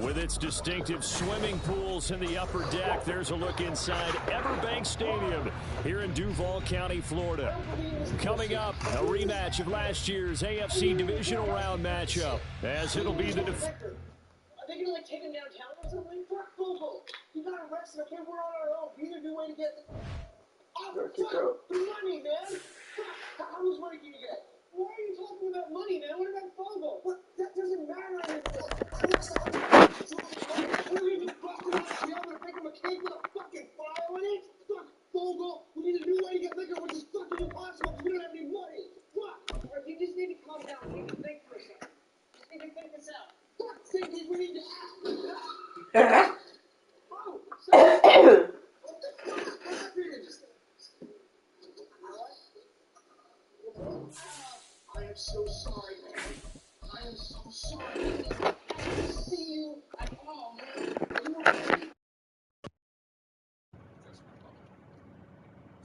With its distinctive swimming pools in the upper deck, there's a look inside Everbank Stadium here in Duval County, Florida. Coming up, a rematch of last year's AFC Divisional Round matchup, as it'll be the... Are they going to, like, take him downtown or something? Fuck Google. You got arrested, okay? We're on our own. We need a new way to get the money, man. How much money can you get? Why are you talking about money, man? What about Fogle? What? That doesn't matter anymore. We need to bust him out of jail and make him a cake with a fucking file in it? Fuck Fogle. We need a new way to get liquor, which is fucking impossible because we don't have any money. Fuck. All right, you just need to calm down. You need to think for a second. Just need to think this out. Fuck, thinking we need to act. Oh, sorry. What the fuck? What happened? I am so sorry, man. I am so sorry. I didn't see you at all, man. You were really...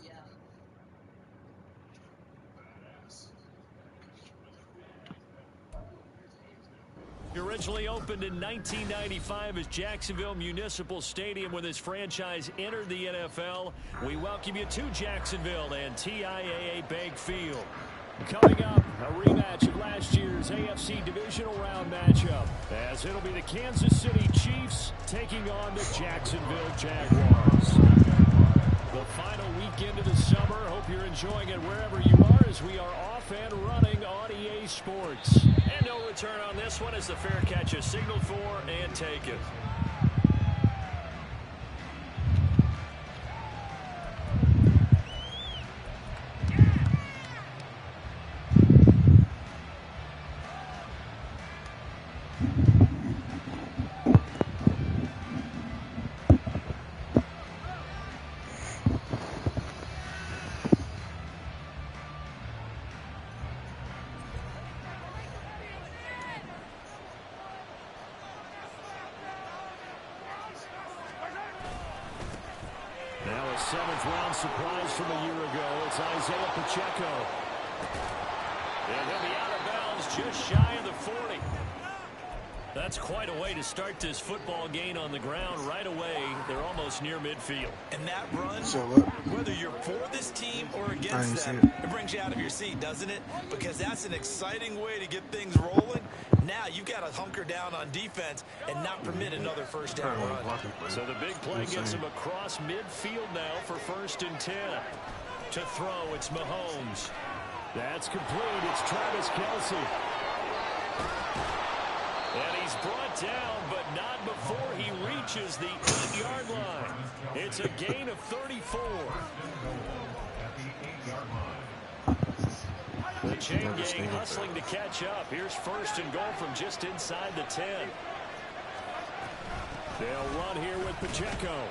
Yeah. Originally opened in 1995 as Jacksonville Municipal Stadium when this franchise entered the NFL. We welcome you to Jacksonville and TIAA Bank Field. Coming up, a rematch of last year's AFC Divisional Round matchup, as it'll be the Kansas City Chiefs taking on the Jacksonville Jaguars. The final weekend of the summer. Hope you're enjoying it wherever you are as we are off and running on EA Sports. And no return on this one as the fair catch is signaled for and taken. Now a seventh-round surprise from a year ago. It's Isaiah Pacheco. And he'll be out of bounds just shy of the 40. That's quite a way to start this football game on the ground right away. They're almost near midfield. And that run, whether you're for this team or against them, it brings you out of your seat, doesn't it? Because that's an exciting way to get things rolling. Now you've got to hunker down on defense and not permit another first down run. So the big play gets him across midfield now for 1st and 10. To throw, it's Mahomes. That's complete. It's Travis Kelce. And he's brought down, but not before he reaches the 8-yard line. It's a gain of 34. The chain gang hustling to catch up. Here's 1st and goal from just inside the 10. They'll run here with Pacheco.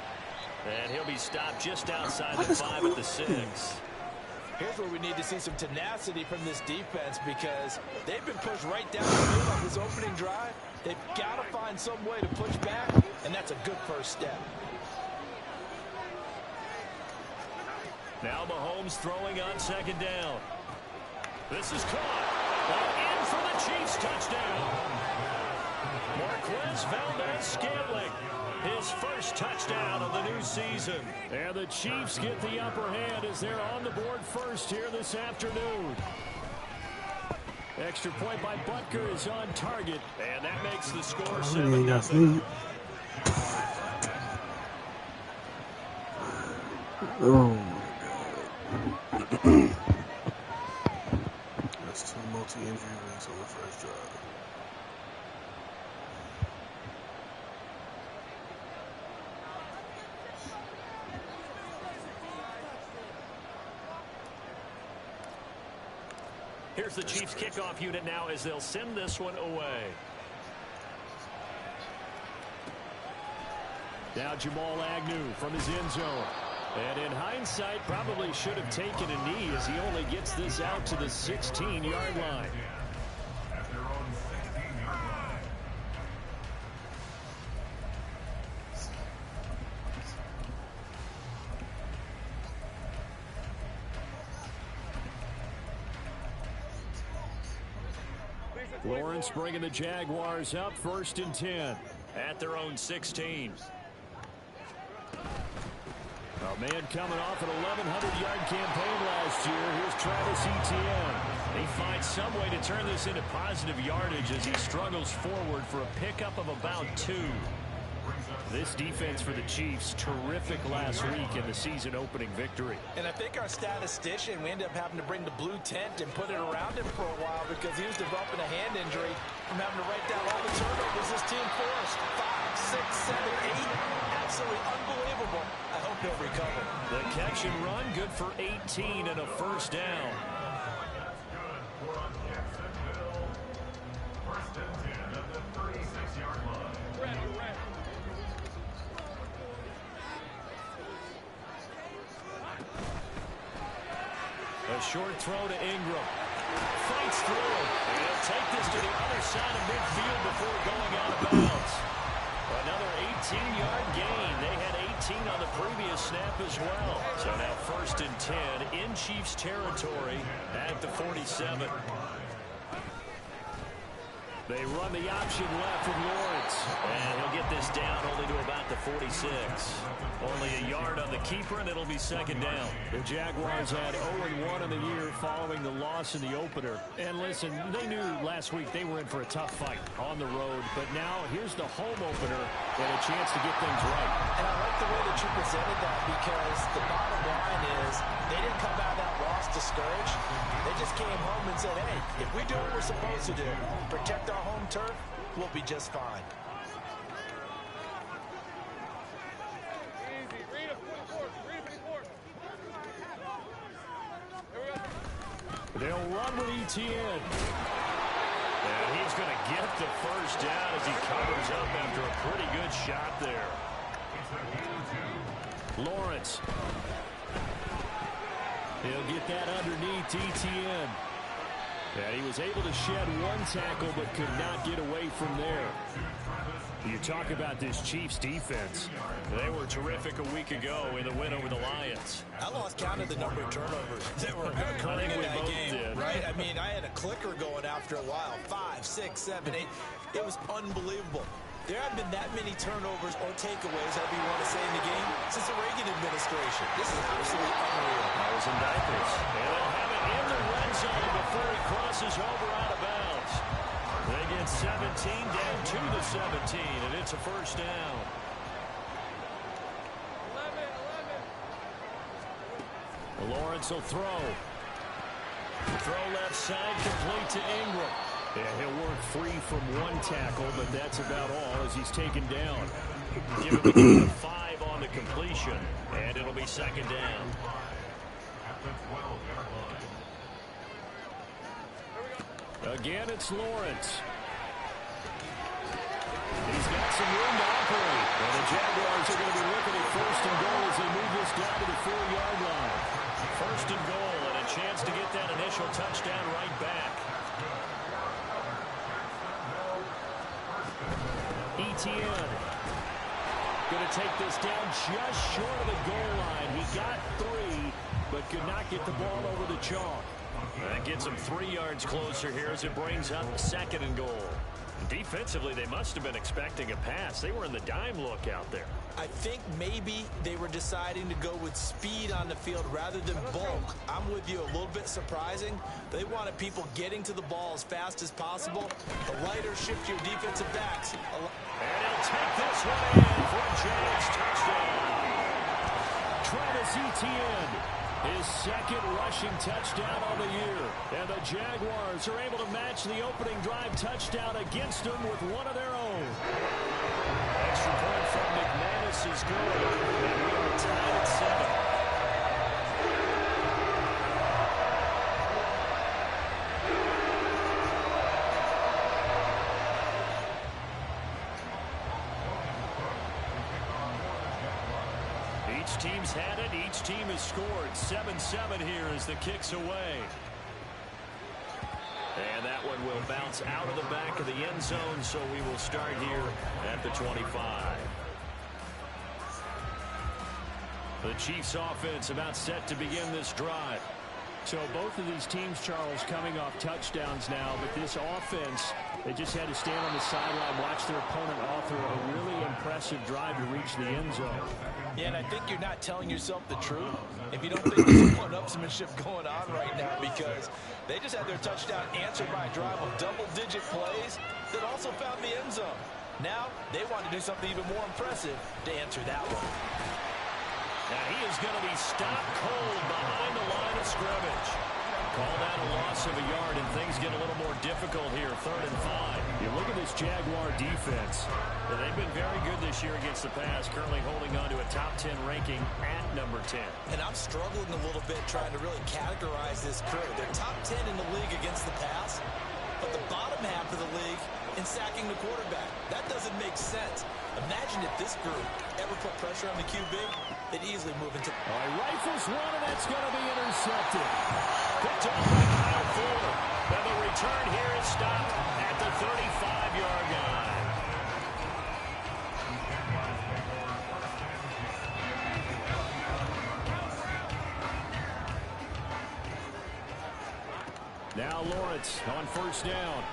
And he'll be stopped just outside the 5 at the 6. Here's where we need to see some tenacity from this defense because they've been pushed right down the field on this opening drive. They've got to find some way to push back, and that's a good first step. Now Mahomes throwing on 2nd down. This is caught. And in for the Chiefs touchdown. Marquez Valdez-Scantling. His first touchdown of the new season. And the Chiefs get the upper hand as they're on the board first here this afternoon. Extra point by Butker is on target. And that makes the score 7-0. Oh, my God. That's 2 multi-injury weeks on the first drive. Here's the Chiefs kickoff unit now as they'll send this one away. Now Jamal Agnew from his end zone. And in hindsight, probably should have taken a knee as he only gets this out to the 16-yard line. Lawrence bringing the Jaguars up 1st and 10. at their own 16. A man coming off an 1,100-yard campaign last year. Here's Travis Etienne. He finds some way to turn this into positive yardage as he struggles forward for a pickup of about 2. This defense for the Chiefs, terrific last week in the season-opening victory. And I think our statistician, we ended up having to bring the blue tent and put it around him for a while because he was developing a hand injury from having to write down all the turnovers this team forced. 5, 6, 7, 8. Absolutely unbelievable. I hope he'll recover. The catch and run, good for 18 and a first down. A short throw to Ingram. Fights through it. And he'll take this to the other side of midfield before going out of bounds. Another 18-yard gain. They had 18 on the previous snap as well. So now 1st and 10 in Chiefs territory at the 47. They run the option left with Lawrence. And he'll get this down only to about the 46. Only a yard on the keeper, and it'll be 2nd down. The Jaguars had 0-1 in the year following the loss in the opener. And listen, they knew last week they were in for a tough fight on the road. But now here's the home opener and a chance to get things right. And I like the way that you presented that because the bottom line is they didn't come out of that loss discouraged. They just came home and said, hey, if we do what we're supposed to do, protect our home turf, we'll be just fine. They'll run with Etienne. And he's going to get the first down as he covers up after a pretty good shot there. Lawrence. He'll get that underneath Etienne. And he was able to shed one tackle but could not get away from there. You talk about this Chiefs defense. They were terrific a week ago in the win over the Lions. I lost count of the number of turnovers that were occurring in that game, right? I mean, I had a clicker going after a while. 5, 6, 7, 8. It was unbelievable. There haven't been that many turnovers or takeaways, however you want to say, in the game since the Reagan administration. This is absolutely unreal. I was in diapers. And they'll have it in the red zone before he crosses over out of bounds. They get 17 down to the 17, and it's a first down. 11. Lawrence will throw. Throw left side, complete to Ingram. And he'll work free from one tackle, but that's about all as he's taken down. Give him a 5 on the completion, and it'll be 2nd down. Again, it's Lawrence. He's got some room to operate. And the Jaguars are going to be looking at 1st and goal as they move this down to the 4-yard line. 1st and goal and a chance to get that initial touchdown right back. Etienne going to take this down just short of the goal line. He got 3, but could not get the ball over the chalk. That gets him 3 yards closer here as it brings up 2nd and goal. Defensively, they must have been expecting a pass. They were in the dime look out there. I think maybe they were deciding to go with speed on the field rather than bulk. I'm with you, a little bit surprising. They wanted people getting to the ball as fast as possible. The lighter, shiftier defensive backs. And he'll take this one in for a Jags touchdown. Travis Etienne. His 2nd rushing touchdown on the year. And the Jaguars are able to match the opening drive touchdown against them with one of their own. Extra point from McManus is good. And we are tied at 7. Each team's had it. Each team has scored. 7-7 here as the kick's away. And that one will bounce out of the back of the end zone, so we will start here at the 25. The Chiefs offense about set to begin this drive. So both of these teams, Charles, coming off touchdowns now, but this offense, they just had to stand on the sideline, watch their opponent author a really impressive drive to reach the end zone. Yeah, and I think you're not telling yourself the truth if you don't think there's some one-upsmanship going on right now, because they just had their touchdown answered by a drive of double-digit plays that also found the end zone. Now they want to do something even more impressive to answer that one. Now he is going to be stopped cold behind the line of scrimmage. Called out a loss of a yard, and things get a little more difficult here, 3rd and 5. You look at this Jaguar defense. They've been very good this year against the pass, currently holding on to a top 10 ranking at number 10. And I'm struggling a little bit trying to really categorize this crew. They're top 10 in the league against the pass, but the bottom half of the league in sacking the quarterback. That doesn't make sense. Imagine if this group ever put pressure on the QB, they'd easily move into... All right, rifles one, and that's going to be intercepted. Picked off by Kyle Fuller. Now the return here is stopped at the 35-yard line. Now Lawrence on 1st down.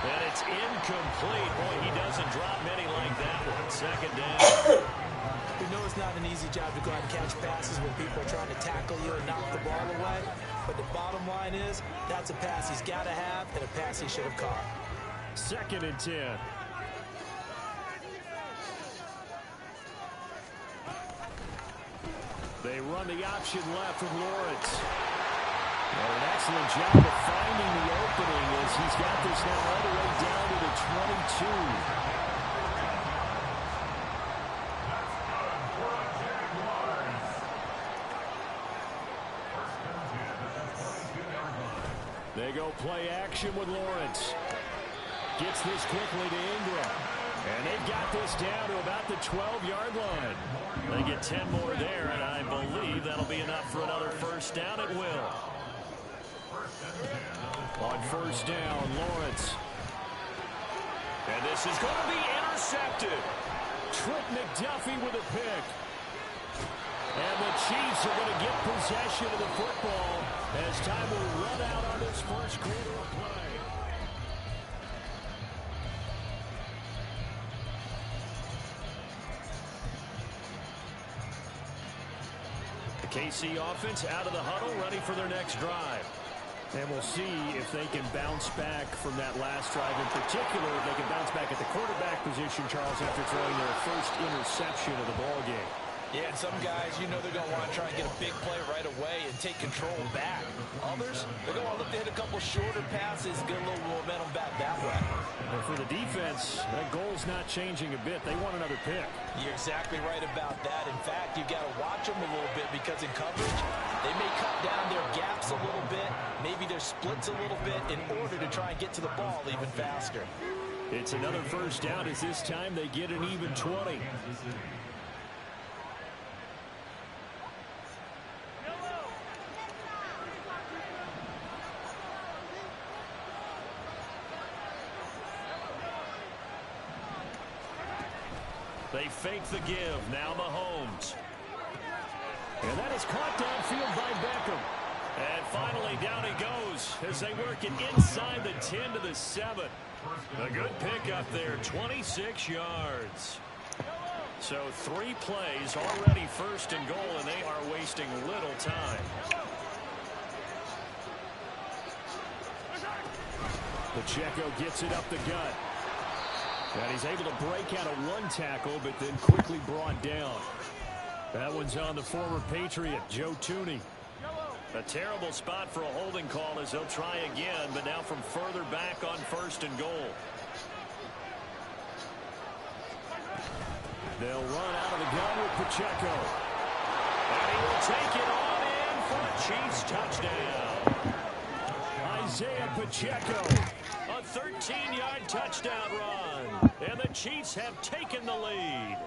And it's incomplete. Boy, he doesn't drop many like that one. 2nd down. We know it's not an easy job to go out and catch passes when people are trying to tackle you and knock the ball away. But the bottom line is, that's a pass he's got to have and a pass he should have caught. 2nd and 10. They run the option left with Lawrence. Well, an excellent job of finding the opening as he's got this now all the way down to the 22. They go play action with Lawrence. Gets this quickly to Ingram. And they've got this down to about the 12-yard line. They get 10 more there, and I believe that'll be enough for another 1st down at will. On 1st down, Lawrence. And this is going to be intercepted. Trent McDuffie with a pick. And the Chiefs are going to get possession of the football as time will run out on this 1st quarter of play. The KC offense out of the huddle, ready for their next drive. And we'll see if they can bounce back from that last drive in particular. If they can bounce back at the quarterback position, Charles, after throwing their first interception of the ballgame. Yeah, and some guys, you know they're going to want to try and get a big play right away and take control back. Others, they're going to look to hit a couple shorter passes and get a little momentum back that way. And for the defense, that goal's not changing a bit. They want another pick. You're exactly right about that. In fact, you've got to watch them a little bit because in coverage, they may cut down their gaps a little bit, maybe their splits a little bit in order to try and get to the ball even faster. It's another 1st down as this time they get an even 20. They fake the give. Now Mahomes. And that is caught downfield by Beckham. And finally down he goes as they work it inside the 10 to the 7. A good pickup there, 26 yards. So 3 plays already 1st and goal, and they are wasting little time. Pacheco gets it up the gut. And he's able to break out of 1 tackle, but then quickly brought down. That one's on the former Patriot, Joe Thuney. A terrible spot for a holding call as they'll try again, but now from further back on 1st and goal. They'll run out of the gun with Pacheco. And he will take it on in for a Chiefs touchdown. Isaiah Pacheco. A 13-yard touchdown run. And the Chiefs have taken the lead.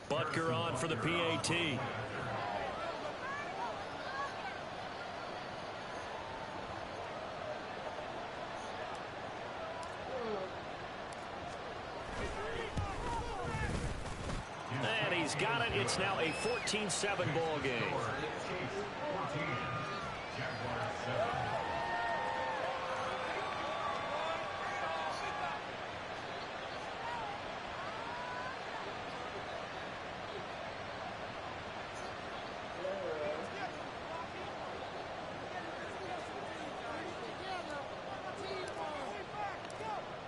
Butker on for the PAT. has got it. It's now a 14-7 ball game.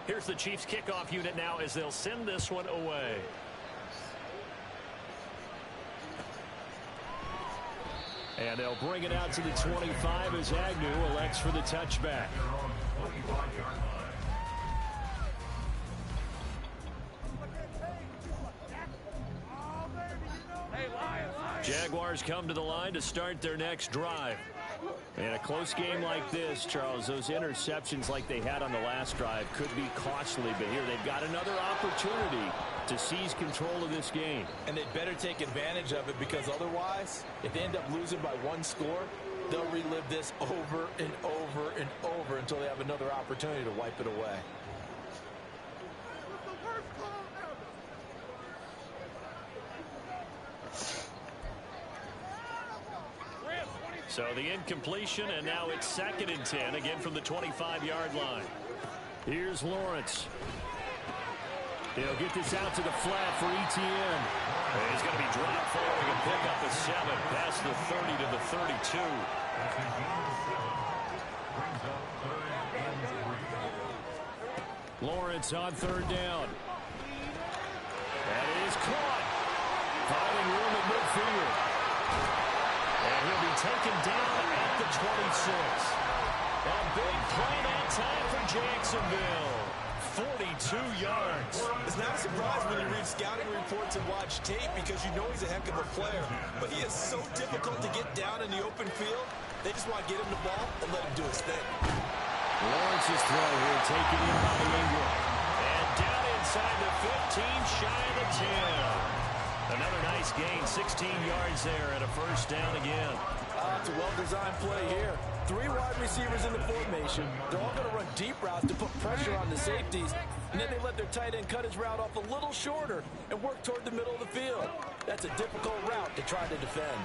Here's the Chiefs kickoff unit now as they'll send this one away. And they'll bring it out to the 25 as Agnew elects for the touchback. Jaguars come to the line to start their next drive. In a close game like this, Charles, those interceptions like they had on the last drive could be costly, but here they've got another opportunity to seize control of this game. And they'd better take advantage of it, because otherwise, if they end up losing by one score, they'll relive this over and over and over until they have another opportunity to wipe it away. So the incompletion, and now it's 2nd and 10, again from the 25-yard line. Here's Lawrence. He'll get this out to the flat for Etienne. And he's going to be dropped forward and pick up a 7 past the 30 to the 32. Lawrence on 3rd down. That is caught. Finding room at midfield. And he'll be taken down at the 26. A big play that time for Jacksonville. 42 yards. It's not a surprise when you read scouting reports and watch tape, because you know he's a heck of a player. But he is so difficult to get down in the open field. They just want to get him the ball and let him do his thing. Lawrence's throw here taken in by Ingram. And down inside the 15, shy of the 10. Another nice gain, 16 yards there, and a 1st down again. It's a well-designed play here. 3 wide receivers in the formation. They're all going to run deep routes to put pressure on the safeties, and then they let their tight end cut his route off a little shorter and work toward the middle of the field. That's a difficult route to try to defend.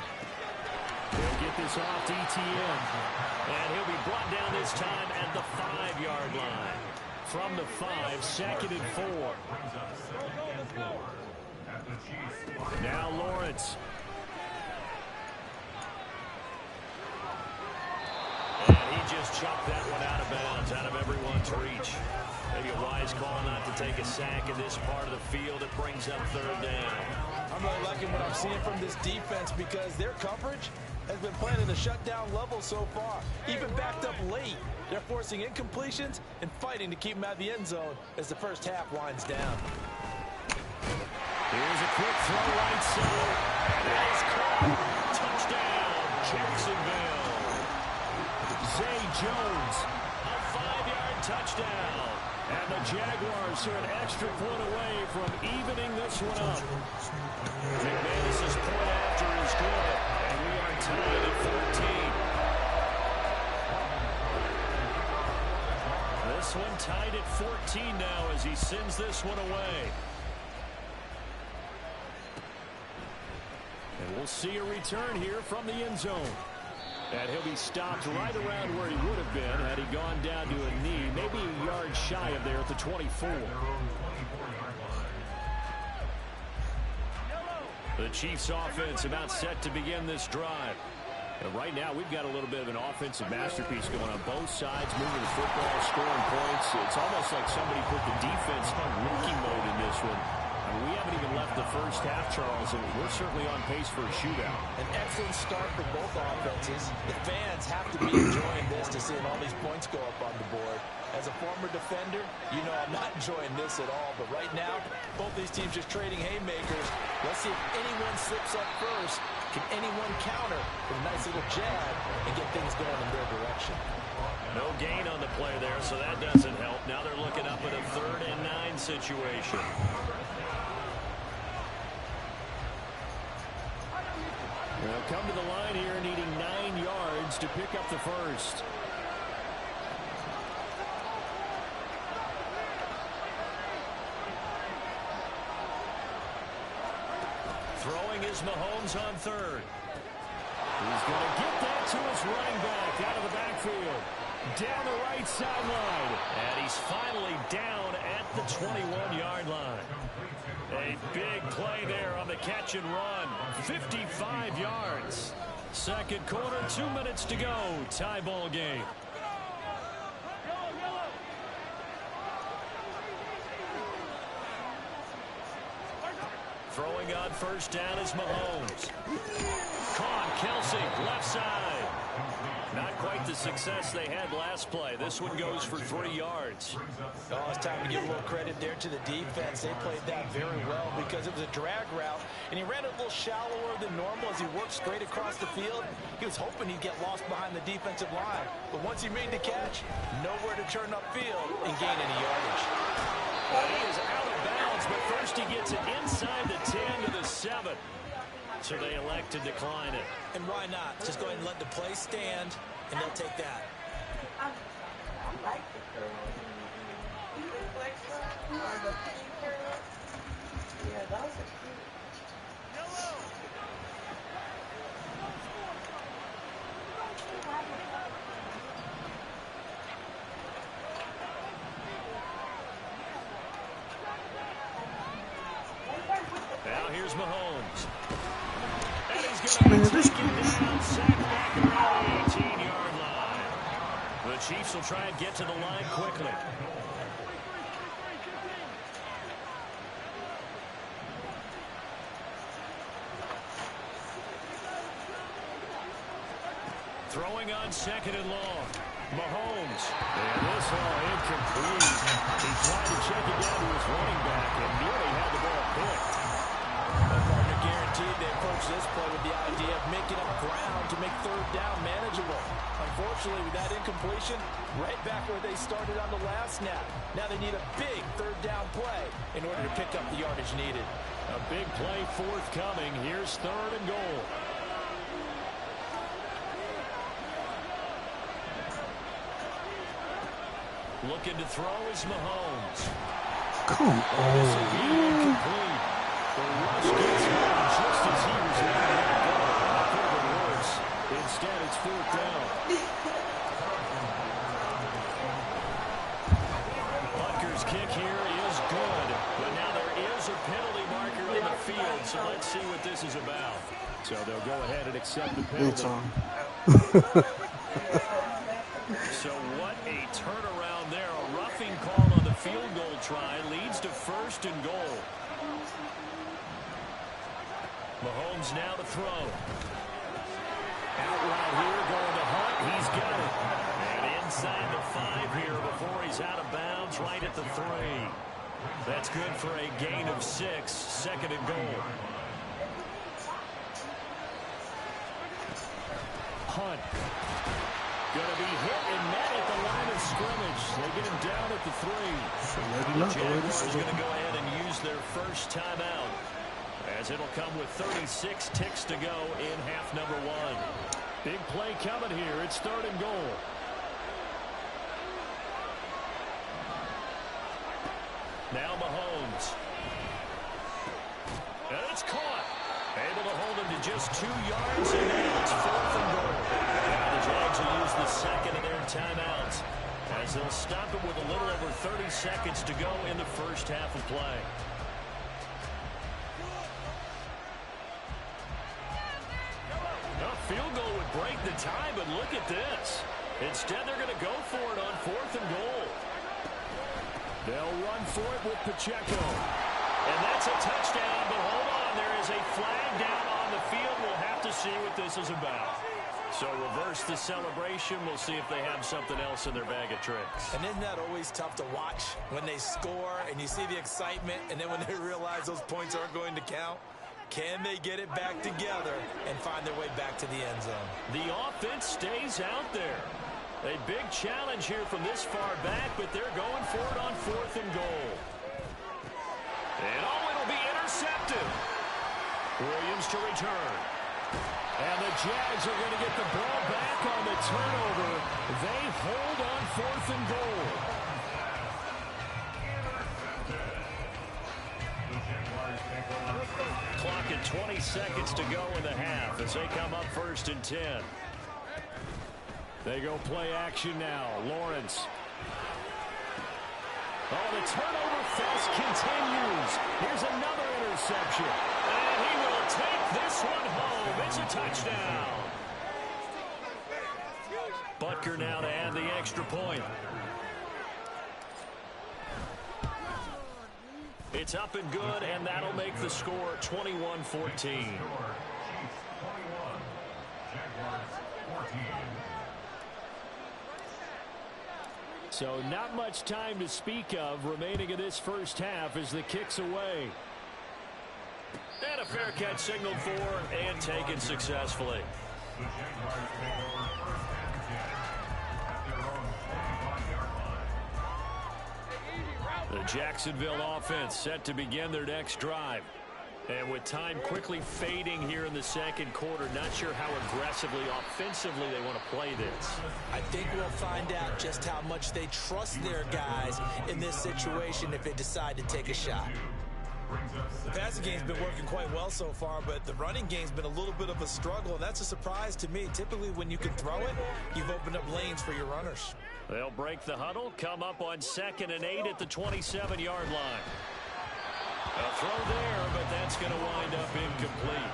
They'll get this off to Etienne, and he'll be brought down this time at the 5-yard line. From the 5, 2nd and 4. Now Lawrence. And he just chucked that one out of bounds, out of everyone's reach. Maybe a wise call not to take a sack in this part of the field. It brings up 3rd down. I'm really liking what I'm seeing from this defense, because their coverage has been playing at a shutdown level so far. Even backed up late, they're forcing incompletions and fighting to keep them out of the end zone as the first half winds down. Here's a quick throw right side. That is caught. Touchdown, Jacksonville. Zay Jones, a 5-yard touchdown. And the Jaguars are an extra point away from evening this one up. McManus's point after is good. And we are tied at 14. This one tied at 14 now as he sends this one away. And we'll see a return here from the end zone. And he'll be stopped right around where he would have been had he gone down to a knee, maybe a yard shy of there at the 24. The Chiefs offense about set to begin this drive. And right now we've got a little bit of an offensive masterpiece going on both sides, moving the football, scoring points. It's almost like somebody put the defense on rookie mode in this one. I mean, we haven't even left the first half, Charles, and we're certainly on pace for a shootout. An excellent start for both offenses. The fans have to be enjoying this to seeing all these points go up on the board. As a former defender, you know I'm not enjoying this at all. But right now, both these teams just trading haymakers. Let's see if anyone slips up first. Can anyone counter with a nice little jab and get things going in their direction? No gain on the play there, so that doesn't help. Now they're looking up at a 3rd and 9 situation. They'll come to the line here needing 9 yards to pick up the first. Throw Here's Mahomes on third. He's going to get that to his running back out of the backfield. Down the right sideline. And he's finally down at the 21-yard line. A big play there on the catch and run. 55 yards. Second quarter, 2 minutes to go. Tie ball game. Throwing on first down is Mahomes. Caught Kelsey, left side. Not quite the success they had last play. This one goes for 3 yards. Oh, it's time to give a little credit there to the defense. They played that very well because it was a drag route, and he ran it a little shallower than normal as he worked straight across the field. He was hoping he'd get lost behind the defensive line, but once he made the catch, nowhere to turn upfield and gain any yardage. He is out of bounds, but first he gets it inside the 10 to the 7. So they elect to decline it. And why not? Just go ahead and let the play stand, and they'll take that. I like the curl. Even flexor or the pink curl. Yeah, those are cute. Now here's Mahomes. And he's going to be taken down, sacked back around the 18-yard line. The Chiefs will try and get to the line quickly. Throwing on second and long. Mahomes. And this all incomplete. He tried to check it down to his running back and nearly had the ball picked. Partner guaranteed they approach this play with the idea of making up ground to make third down manageable. Unfortunately, with that incompletion, right back where they started on the last snap. Now they need a big third down play in order to pick up the yardage needed. A big play forthcoming. Here's third and goal. Looking to throw is Mahomes. Come on. This will be incomplete. The rush gets home just as he was letting it go. That could have been worse. Instead, it's fourth down. Butker's kick here is good. But now there is a penalty marker on the field, so let's see what this is about. So they'll go ahead and accept the penalty. So what a turnaround there. A roughing call on the field goal try leads to first and goal. Mahomes now to throw. Out route here, going to Hunt. He's got it. And inside the 5 here before he's out of bounds, right at the 3. That's good for a gain of 6. Second and goal. Hunt. Going to be hit and met at the line of scrimmage. They get him down at the 3. The Jaguars are going to go ahead and use their first timeout, as it'll come with 36 ticks to go in half number 1. Big play coming here. It's third and goal. Now Mahomes. And it's caught. Able to hold him to just 2 yards, and now it's fourth and goal. Now the Jags will use the second of their timeouts, as they'll stop it with a little over 30 seconds to go in the first half of play. A field goal would break the tie, but look at this. Instead, they're going to go for it on fourth and goal. They'll run for it with Pacheco. And that's a touchdown, but hold on. There is a flag down on the field. We'll have to see what this is about. So reverse the celebration. We'll see if they have something else in their bag of tricks. And isn't that always tough to watch when they score and you see the excitement, and then when they realize those points aren't going to count? Can they get it back together and find their way back to the end zone? The offense stays out there. A big challenge here from this far back, but they're going for it on fourth and goal. And it'll be intercepted. Williams to return. And the Jags are going to get the ball back on the turnover. They hold on fourth and goal. Clock at 20 seconds to go in the half as they come up 1st and 10. They go play action now. Lawrence. Oh, the turnover fest continues. Here's another interception. And he will take this one home. It's a touchdown. Butker now to add the extra point. It's up and good, and that'll make the score 21-14. So not much time to speak of remaining in this first half as the kick's away. And a fair catch signaled for and taken successfully. The Jacksonville offense set to begin their next drive. And with time quickly fading here in the second quarter, not sure how aggressively, offensively they want to play this. I think we'll find out just how much they trust their guys in this situation if they decide to take a shot. The passing game's been working quite well so far, but the running game's been a little bit of a struggle, and that's a surprise to me. Typically, when you can throw it, you've opened up lanes for your runners. They'll break the huddle, come up on 2nd and 8 at the 27-yard line. A throw there, but that's going to wind up incomplete.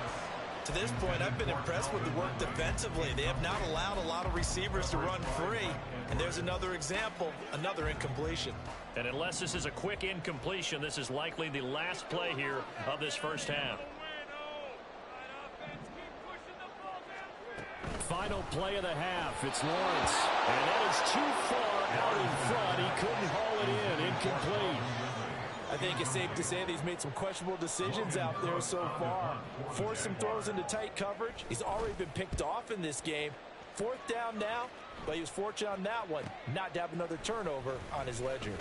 To this point, I've been impressed with the work defensively. They have not allowed a lot of receivers to run free. And there's another example, another incompletion. And unless this is a quick incompletion, this is likely the last play here of this first half. Final play of the half. It's Lawrence. And that is too far out in front. He couldn't haul it in. Incomplete. I think it's safe to say that he's made some questionable decisions out there so far. Forced some throws into tight coverage. He's already been picked off in this game. 4th down now, but he was fortunate on that one not to have another turnover on his ledger.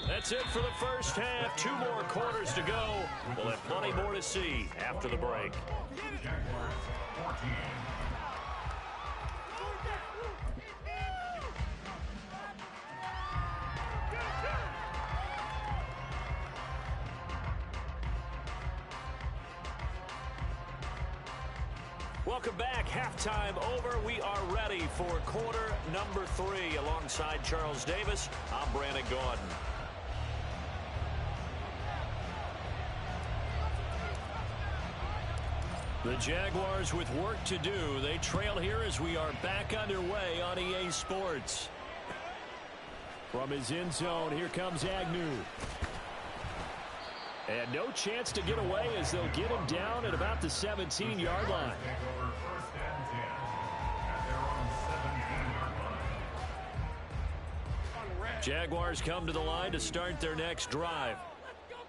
That's it for the first half. 2 more quarters to go. We'll have plenty more to see after the break. Welcome back. Halftime over. We are ready for quarter number 3. Alongside Charles Davis, I'm Brandon Gaudin. The Jaguars with work to do. They trail here as we are back underway on EA Sports. From his end zone, here comes Agnew. And no chance to get away as they'll get him down at about the 17-yard line. Jaguars come to the line to start their next drive.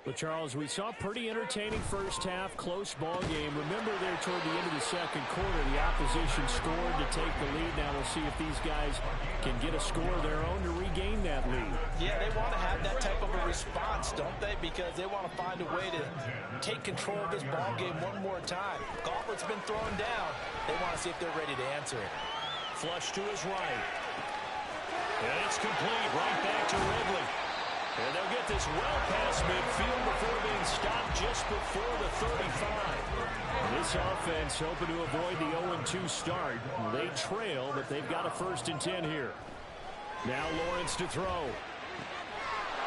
But, Charles, we saw a pretty entertaining first half, close ball game. Remember there toward the end of the second quarter, the opposition scored to take the lead. Now we'll see if these guys can get a score of their own to regain that lead. Yeah, they want to have that type of a response, don't they? Because they want to find a way to take control of this ball game one more time. Gauntlet's been thrown down. They want to see if they're ready to answer it. Flush to his right. And it's complete right back to Ridley. And they'll get this well past midfield before being stopped just before the 35. This offense hoping to avoid the 0-2 start. They trail, but they've got a 1st and 10 here. Now Lawrence to throw.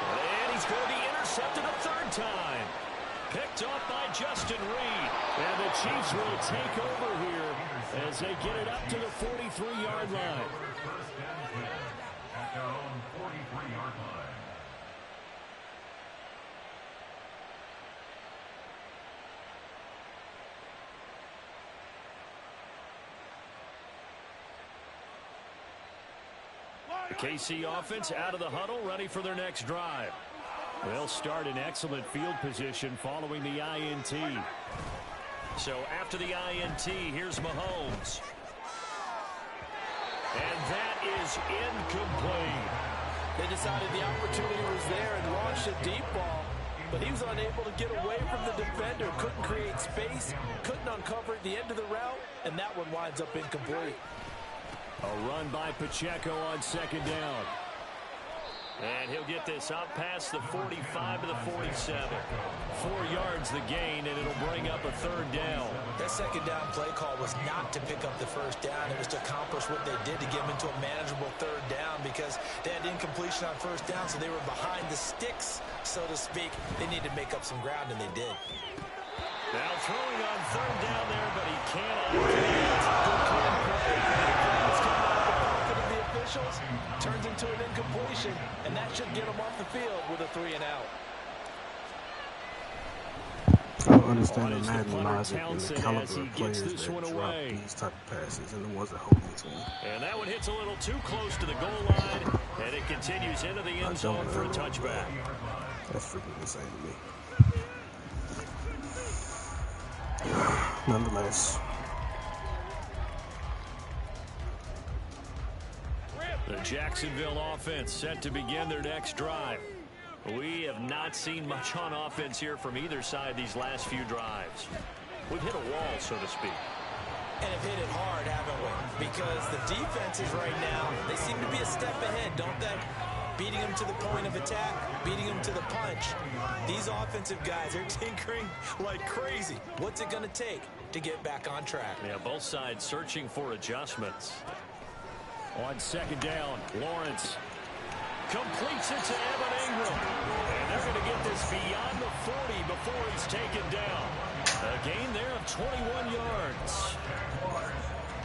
And he's going to be intercepted a 3rd time. Picked off by Justin Reed. And the Chiefs will take over here as they get it up to the 43-yard line. At their own 43-yard line. The KC offense out of the huddle, ready for their next drive. They'll start in excellent field position following the INT. So after the INT, here's Mahomes. And that is incomplete. They decided the opportunity was there and launched a deep ball, but he was unable to get away from the defender, couldn't create space, couldn't uncover at the end of the route, and that one winds up incomplete. A run by Pacheco on 2nd down. And he'll get this up past the 45 to the 47. 4 yards the gain, and it'll bring up a 3rd down. That 2nd down play call was not to pick up the 1st down. It was to accomplish what they did to get them into a manageable 3rd down because they had incompletion on 1st down, so they were behind the sticks, so to speak. They needed to make up some ground, and they did. Now throwing on 3rd down there, but he cannot. Turns into an incompletion, and that should get him off the field with a 3 and out. I don't understand the Madden logic and the caliber of players that drop these type of passes and the ones that hold them to them. And that one hits a little too close to the goal line, and it continues into the end zone for a touchback. That's freaking insane to me. Nonetheless. The Jacksonville offense set to begin their next drive. We have not seen much on offense here from either side these last few drives. We've hit a wall, so to speak. And have hit it hard, haven't we? Because the defenses right now, they seem to be a step ahead, don't they? Beating them to the point of attack, beating them to the punch. These offensive guys are tinkering like crazy. What's it going to take to get back on track? Yeah, both sides searching for adjustments. On 2nd down, Lawrence completes it to Evan Ingram. And they're going to get this beyond the 40 before he's taken down. A gain there of 21 yards.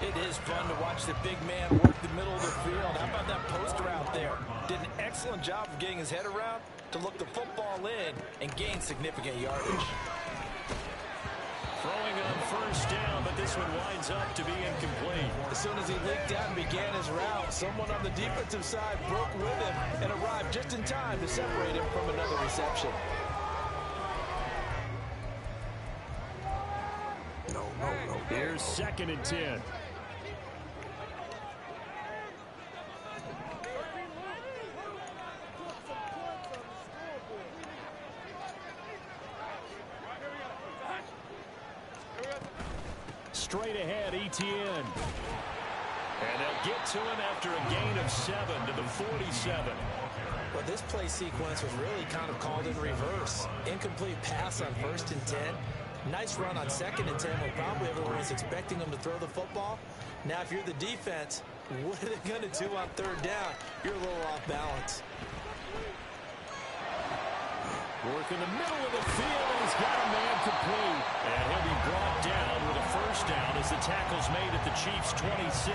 It is fun to watch the big man work the middle of the field. How about that post route there? Did an excellent job of getting his head around to look the football in and gain significant yardage. Throwing on 1st down, but this one winds up to be incomplete. As soon as he leaked out and began his route, someone on the defensive side broke with him and arrived just in time to separate him from another reception. No. Here's 2nd and 10. Straight ahead, Etienne. And they'll get to him after a gain of 7 to the 47. Well, this play sequence was really kind of called in reverse. Incomplete pass on 1st and 10. Nice run on 2nd and 10 when probably everyone was expecting them to throw the football. Now, if you're the defense, what are they going to do on 3rd down? You're a little off balance. Work in the middle of the field, and he's got a man complete. And he'll be brought down with a 1st down as the tackle's made at the Chiefs' 26.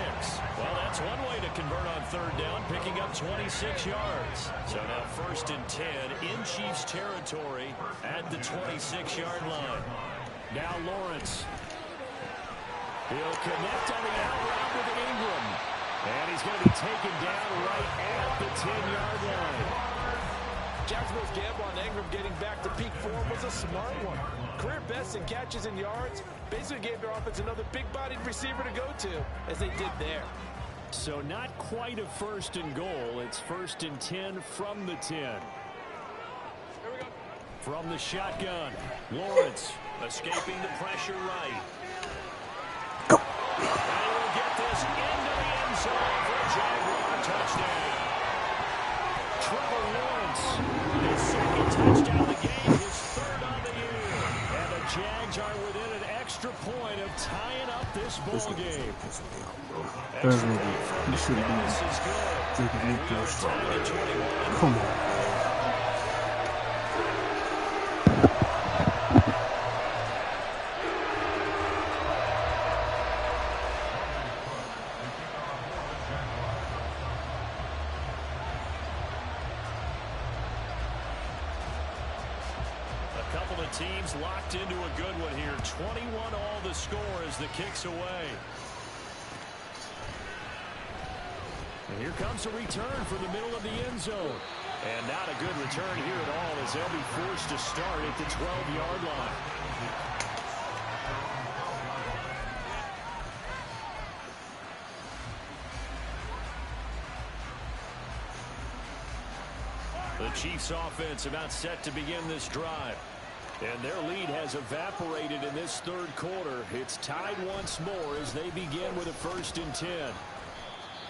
Well, that's one way to convert on 3rd down, picking up 26 yards. So now 1st and 10 in Chiefs territory at the 26-yard line. Now Lawrence. He'll connect on the out route with Ingram. And he's going to be taken down right at the 10-yard line. Jacksonville's gamble on Ingram getting back to peak form was a smart one. Career best in catches and yards. Basically gave their offense another big-bodied receiver to go to, as they did there. So not quite a 1st and goal. It's 1st and 10 from the 10. Here we go. From the shotgun, Lawrence escaping the pressure right. And he will get this into the end zone for a Jaguar touchdown. Trevor Lawrence, his 2nd touchdown of the game, his 3rd on the year. And the Jags are within an extra point of tying up this ball game. You shouldn't be drinking Nico Straw. Come on. Teams locked into a good one here. 21 all the score as the kick's away. And here comes a return from the middle of the end zone. And not a good return here at all as they'll be forced to start at the 12-yard line. The Chiefs offense about set to begin this drive. And their lead has evaporated in this 3rd quarter. It's tied once more as they begin with a 1st and 10.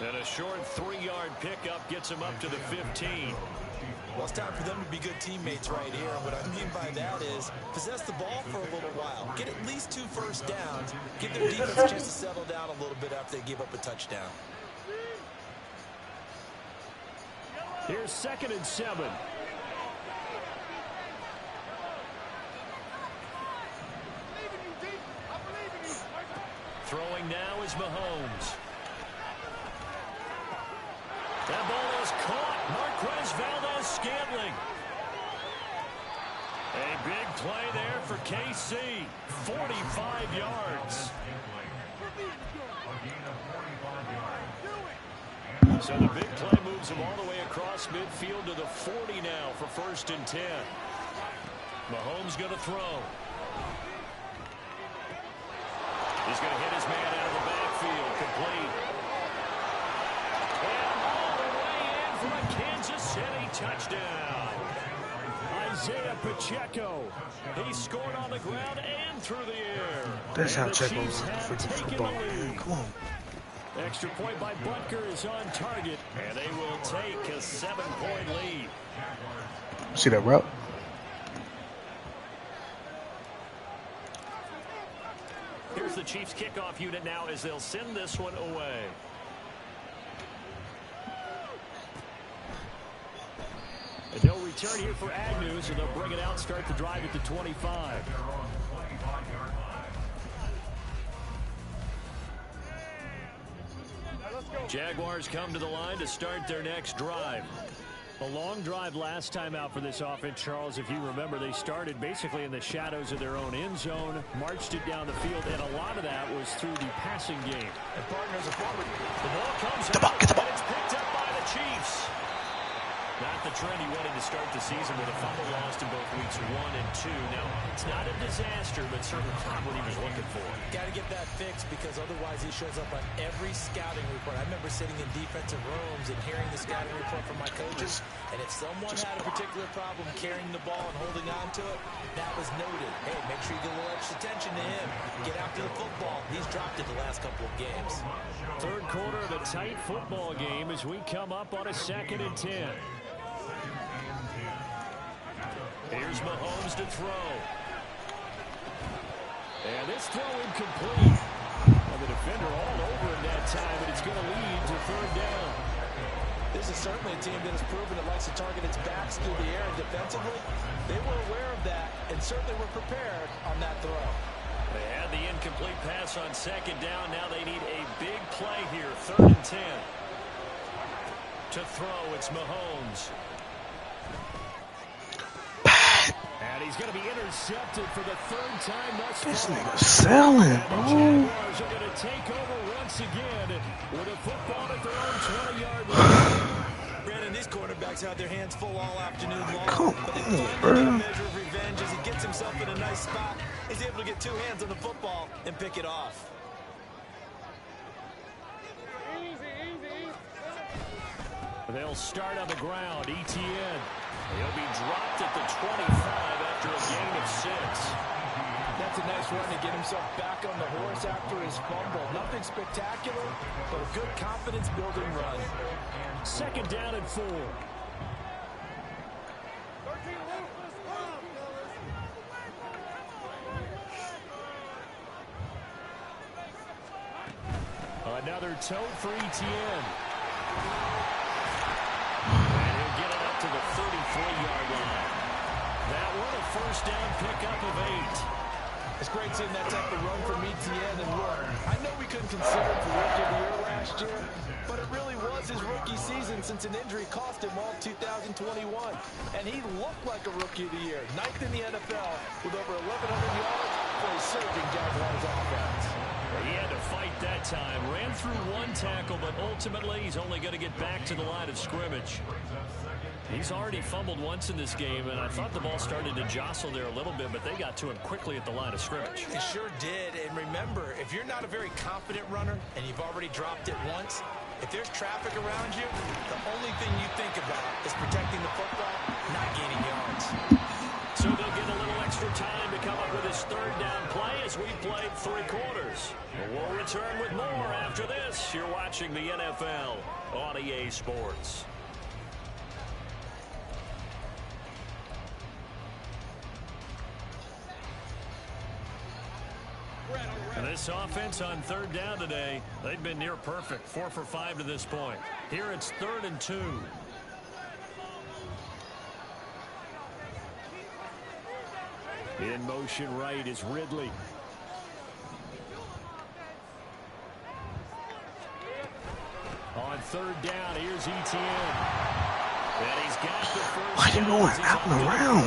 And a short 3-yard pickup gets him up to the 15. Well, it's time for them to be good teammates right here. And what I mean by that is possess the ball for a little while. Get at least 2 first downs. Give their defense a chance to settle down a little bit after they give up a touchdown. Here's 2nd and 7. Throwing now is Mahomes. That ball is caught. Marquez Valdes-Scantling. A big play there for KC. 45 yards. So the big play moves him all the way across midfield to the 40 now for 1st and 10. Mahomes going to throw. He's going to hit his man out of the backfield. Complete. And all the way in for a Kansas City touchdown. Isaiah Pacheco. He scored on the ground and through the air. That's how Checo runs the freaking football, man. Come on. Extra point by Butker is on target, and they will take a 7-point lead. See that route? Here's the Chiefs kickoff unit now as they'll send this one away. And no return here for Agnew, so they'll bring it out, start the drive at the 25. Jaguars come to the line to start their next drive. A long drive last time out for this offense, Charles. If you remember, they started basically in the shadows of their own end zone, marched it down the field, and a lot of that was through the passing game. And partners are forward. The ball comes out, and it's picked up by the Chiefs. Not the trend he wanted to start the season with a fumble lost in both weeks 1 and 2. Now, it's not a disaster, but certainly not what he was looking for. Got to get that fixed because otherwise he shows up on every scouting report. I remember sitting in defensive rooms and hearing the scouting report from my coaches, and if someone had a particular problem carrying the ball and holding on to it, that was noted. Hey, make sure you get a little extra attention to him. Get after the football. He's dropped it the last couple of games. Third quarter of a tight football game as we come up on a 2nd and 10. Here's Mahomes to throw. And this throw incomplete. And the defender all over him that time, but it's going to lead to 3rd down. This is certainly a team that has proven it likes to target its backs through the air, and defensively, they were aware of that and certainly were prepared on that throw. They had the incomplete pass on 2nd down. Now they need a big play here, 3rd and 10. To throw, it's Mahomes. And he's going to be intercepted for the 3rd time thus far. This nigga selling, bro. The Jaguars are going to take over once again with a football at their own 20-yard line. Brandon, these quarterbacks had their hands full all afternoon long. Come but they on, finally bro. get a measure of revenge as he gets himself in a nice spot. He's able to get 2 hands on the football and pick it off. They'll start on the ground. Etienne. He'll be dropped at the 25 after a gain of 6. That's a nice run to get himself back on the horse after his fumble. Nothing spectacular, but a good confidence-building run. 2nd down and 4. Another toe for Etienne. To the 33-yard line. That one a 1st down pickup of 8. It's great seeing that type of run from Etienne. And look, I know we couldn't consider it for Rookie of the Year last year, but it really was his rookie season since an injury cost him all 2021. And he looked like a Rookie of the Year. 9th in the NFL with over 1,100 yards for a surging Jaguars offense. He had to fight that time. Ran through 1 tackle, but ultimately he's only going to get back to the line of scrimmage. He's already fumbled once in this game, and I thought the ball started to jostle there a little bit, but they got to him quickly at the line of scrimmage. They sure did. And remember, if you're not a very confident runner and you've already dropped it once, if there's traffic around you, the only thing you think about is protecting the football, not gaining yards. So they'll get a little extra time to come up start with his third down play as we played 3 quarters. We'll return with more after this. You're watching the NFL on EA Sports. And this offense on third down today, they've been near perfect. 4 for 5 to this point. Here it's 3rd and 2. In motion right is Ridley. On 3rd down, here's Etienne. And he's got the first. Why are you going out and around?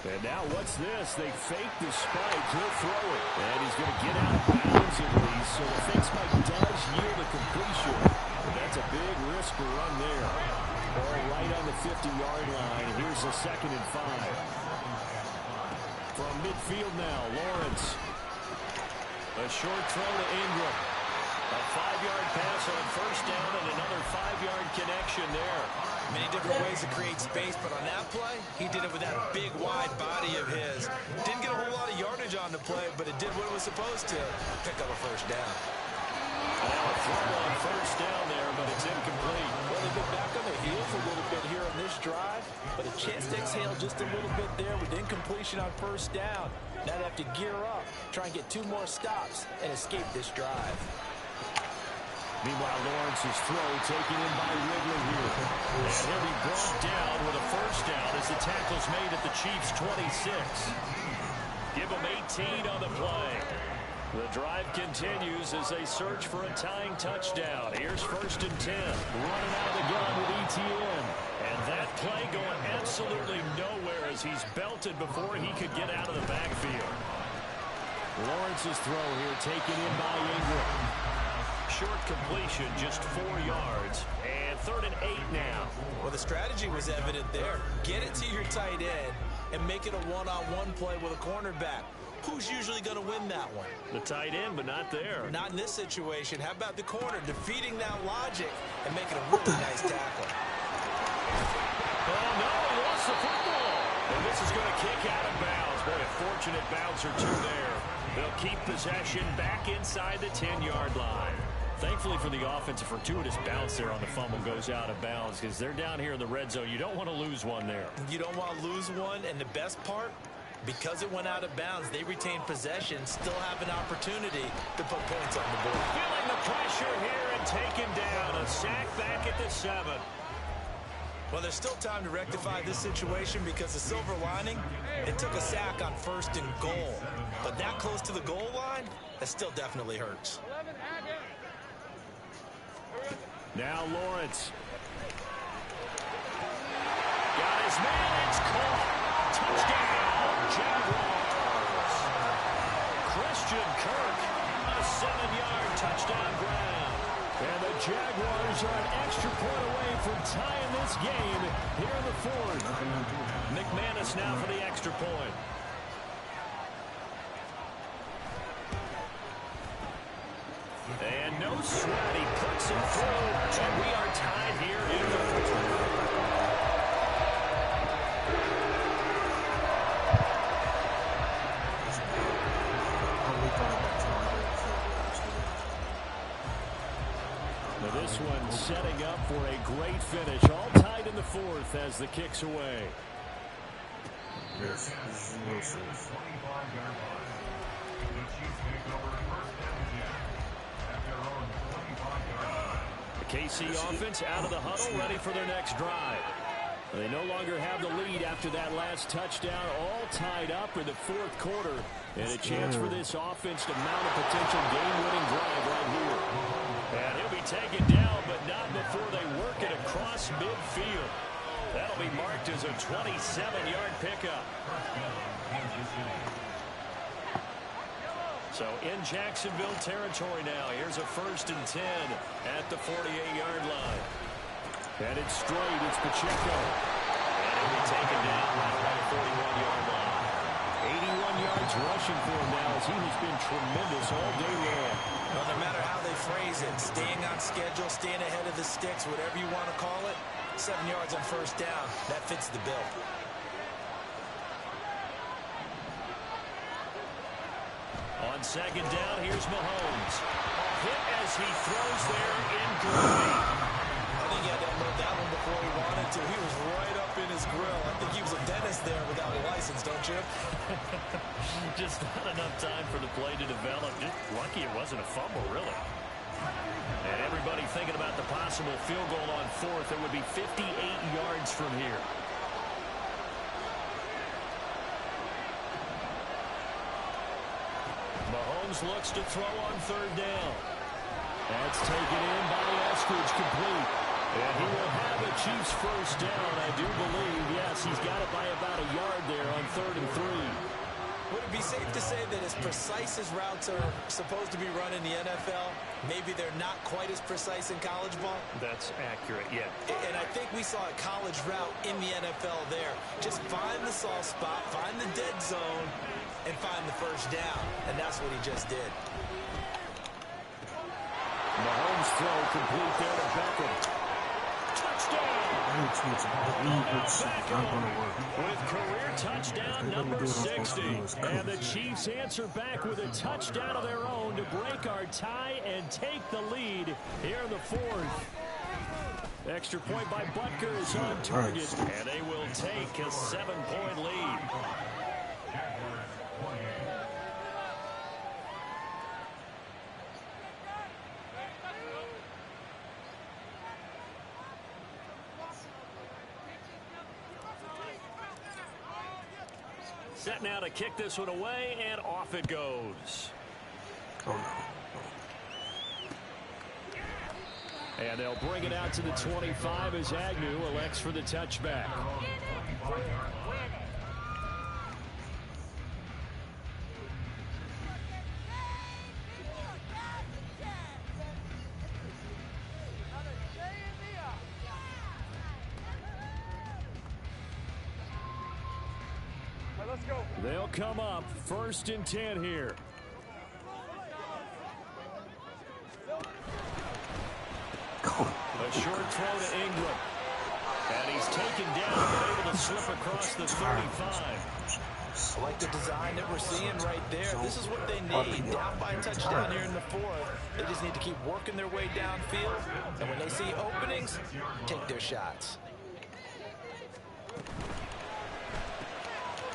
And now what's this? They fake the spike. He'll throw it. And he's going to get out of bounds at least. So the fake spike does yield a completion. But that's a big risk to run there. Ball right on the 50-yard line. Here's a 2nd and 5. From midfield now, Lawrence. A short throw to Ingram. A 5-yard pass on 1st down and another 5-yard connection there. Many different ways to create space, but on that play, he did it with that big, wide body of his. Didn't get a whole lot of yardage on the play, but it did what it was supposed to. Pick up a 1st down. Now a throw on 1st down there, but it's incomplete. Well, they've been back on the heels a little bit here on this drive, but a chance to exhale just a little bit there with incompletion on 1st down. Now they have to gear up, try and get 2 more stops, and escape this drive. Meanwhile, Lawrence's throw taken in by Ridley here. And he'll be brought down with a 1st down as the tackle's made at the Chiefs' 26. Give them 18 on the play. The drive continues as they search for a tying touchdown. Here's 1st and 10. Running out of the gun with Etienne. And that play going absolutely nowhere as he's belted before he could get out of the backfield. Lawrence's throw here taken in by Ingram. Short completion, just 4 yards. And 3rd and 8 now. Well, the strategy was evident there. Get it to your tight end and make it a one-on-one play with a cornerback. Who's usually going to win that one? The tight end, but not there. Not in this situation. How about the corner defeating that logic and making a really nice tackle? Oh, no, he lost the football. And this is going to kick out of bounds. Boy, a fortunate bounce or 2 there. They'll keep possession back inside the 10-yard line. Thankfully for the offense, a fortuitous bounce there on the fumble goes out of bounds because they're down here in the red zone. You don't want to lose one there. You don't want to lose one, and the best part, because it went out of bounds, they retain possession, still have an opportunity to put points on the board. Feeling the pressure here and taken down. A sack back at the 7. Well, there's still time to rectify this situation because the silver lining, it took a sack on 1st and goal. But that close to the goal line, that still definitely hurts. Now Lawrence. Got his man, it's caught. Touchdown, Jaguars. Christian Kirk, a 7-yard touchdown grab. And the Jaguars are an extra point away from tying this game here in the 4th. McManus now for the extra point. And no sweat, he puts it through, and we are tied here in the 4th. Now this one setting up for a great finish. All tied in the 4th as the kick's away. Yes. The KC offense out of the huddle, ready for their next drive. They no longer have the lead after that last touchdown, all tied up in the 4th quarter. And a chance for this offense to mount a potential game-winning drive right here. And he'll be taken down, but not before they work it across midfield. That'll be marked as a 27-yard pickup. So in Jacksonville territory now. Here's a 1st and 10 at the 48-yard line. And it's straight. It's Pacheco. And He'll be taken down right by the 41-yard line. 81 yards rushing for him now as he has been tremendous all day long. Well, no matter how they phrase it, staying on schedule, staying ahead of the sticks, whatever you want to call it, 7 yards on first down, that fits the bill. On second down, here's Mahomes. Hit as he throws there incomplete. I think he had to unload that one before he wanted to. He was right up in his grill. I think he was a dentist there without a license, don't you? Just not enough time for the play to develop. Just lucky it wasn't a fumble, really. And everybody thinking about the possible field goal on fourth. It would be 58 yards from here. Mahomes looks to throw on third down. That's taken in by Eskridge, complete. And he will have a Chiefs first down, I do believe. Yes, he's got it by about a yard there on 3rd and 3. Would it be safe to say that as precise as routes are supposed to be run in the NFL, maybe they're not quite as precise in college ball? That's accurate, yeah. And I think we saw a college route in the NFL there. Just find the soft spot, find the dead zone, and find the first down. And that's what he just did. Mahomes throw complete there to Beckham. Touchdown! With career touchdown number 60. And the Chiefs answer back with a touchdown of their own to break our tie and take the lead here in the fourth. Extra point by Butker is on target, and they will take a 7-point lead. Set now to kick this one away, and off it goes. Oh, no. And they'll bring it out to the 25 as Agnew elects for the touchback. They'll come up 1st and 10 here. A short throw to Ingram. And he's taken down and able to slip across the 35. I like the design that we're seeing right there. This is what they need. Down by a touchdown here in the fourth. They just need to keep working their way downfield. And when they see openings, take their shots.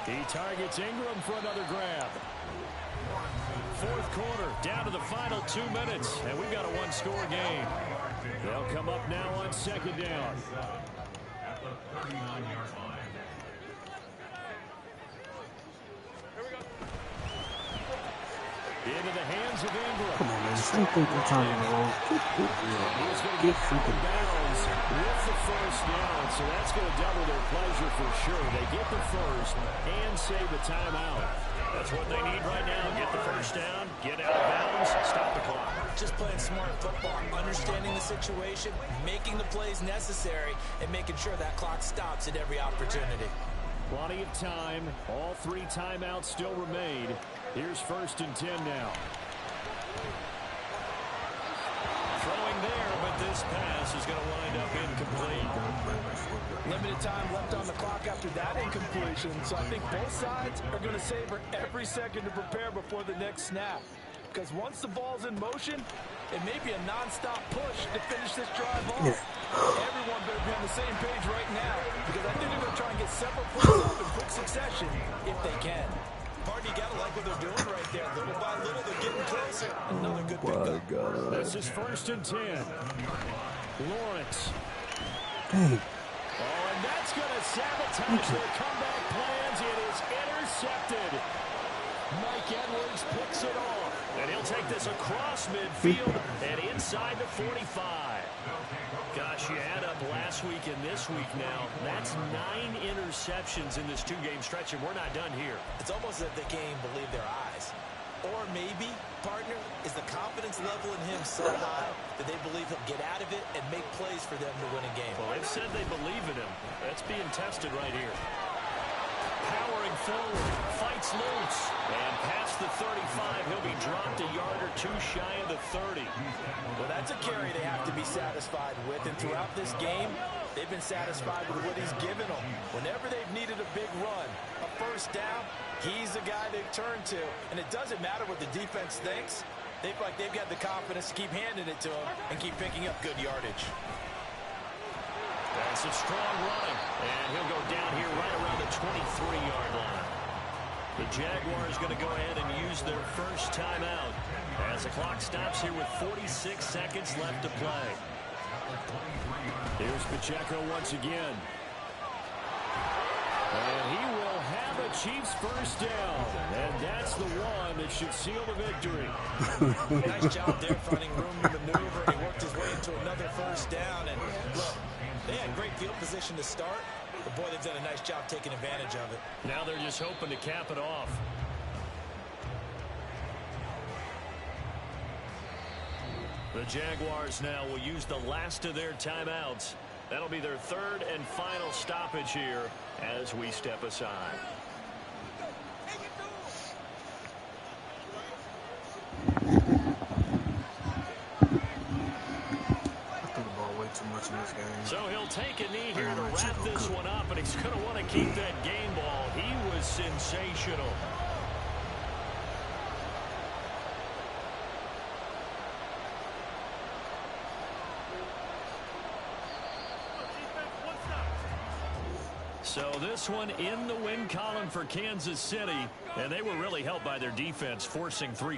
He targets Ingram for another grab. Fourth quarter, down to the final 2 minutes, and we've got a one-score game. They'll come up now on second down. Into the hands of Ingram. Come on, man. Still think they're trying to roll. He's going to get freaking bounds with the first down, so that's going to double their pleasure for sure. They get the first and save a timeout. That's what they need right now. Get the first down, get out of bounds, stop the clock. Just playing smart football, understanding the situation, making the plays necessary, and making sure that clock stops at every opportunity. Plenty of time. All 3 timeouts still remain. Here's 1st and 10 now. Throwing there, but this pass is going to wind up incomplete. Limited time left on the clock after that incompletion, so I think both sides are going to savor every second to prepare before the next snap. Because once the ball's in motion, it may be a non-stop push to finish this drive off. Everyone better be on the same page right now, because I think they're going to try and get several plays off in quick succession if they can. Pardon, you got to like what they're doing right there. Little by little, they're getting closer. Another good pickup. This is 1st and 10. Lawrence. Dang. Oh, and that's going to sabotage their comeback plans. It is intercepted. Mike Edwards picks it off. And he'll take this across midfield and inside the 45. Gosh, you add up last week and this week now. That's 9 interceptions in this 2-game stretch, and we're not done here. It's almost as if they can't even believe their eyes. Or maybe, partner, is the confidence level in him so high that they believe he'll get out of it and make plays for them to win a game. Well, they've said they believe in him. That's being tested right here. Powering forward, fights loose, and past the 35, he'll be dropped a yard or two shy of the 30. Well, that's a carry they have to be satisfied with, and throughout this game, they've been satisfied with what he's given them. Whenever they've needed a big run, a first down, he's the guy they've turned to, and it doesn't matter what the defense thinks. They feel like they've got the confidence to keep handing it to him and keep picking up good yardage. That's a strong running, and he'll go down here right around the 23-yard line. The Jaguars going to go ahead and use their first timeout as the clock stops here with 46 seconds left to play. Here's Pacheco once again. And he will have a Chiefs first down, and that's the one that should seal the victory. Nice job there finding room to maneuver, and he worked his way into another first down. And look, they had great field position to start, but boy, they've done a nice job taking advantage of it. Now they're just hoping to cap it off. The Jaguars now will use the last of their timeouts. That'll be their third and final stoppage here as we step aside. Too much in this game. So he'll take a knee here to wrap this one up, and he's going to want to keep that game ball. He was sensational. So this one in the win column for Kansas City, and they were really helped by their defense, forcing 3 turnovers.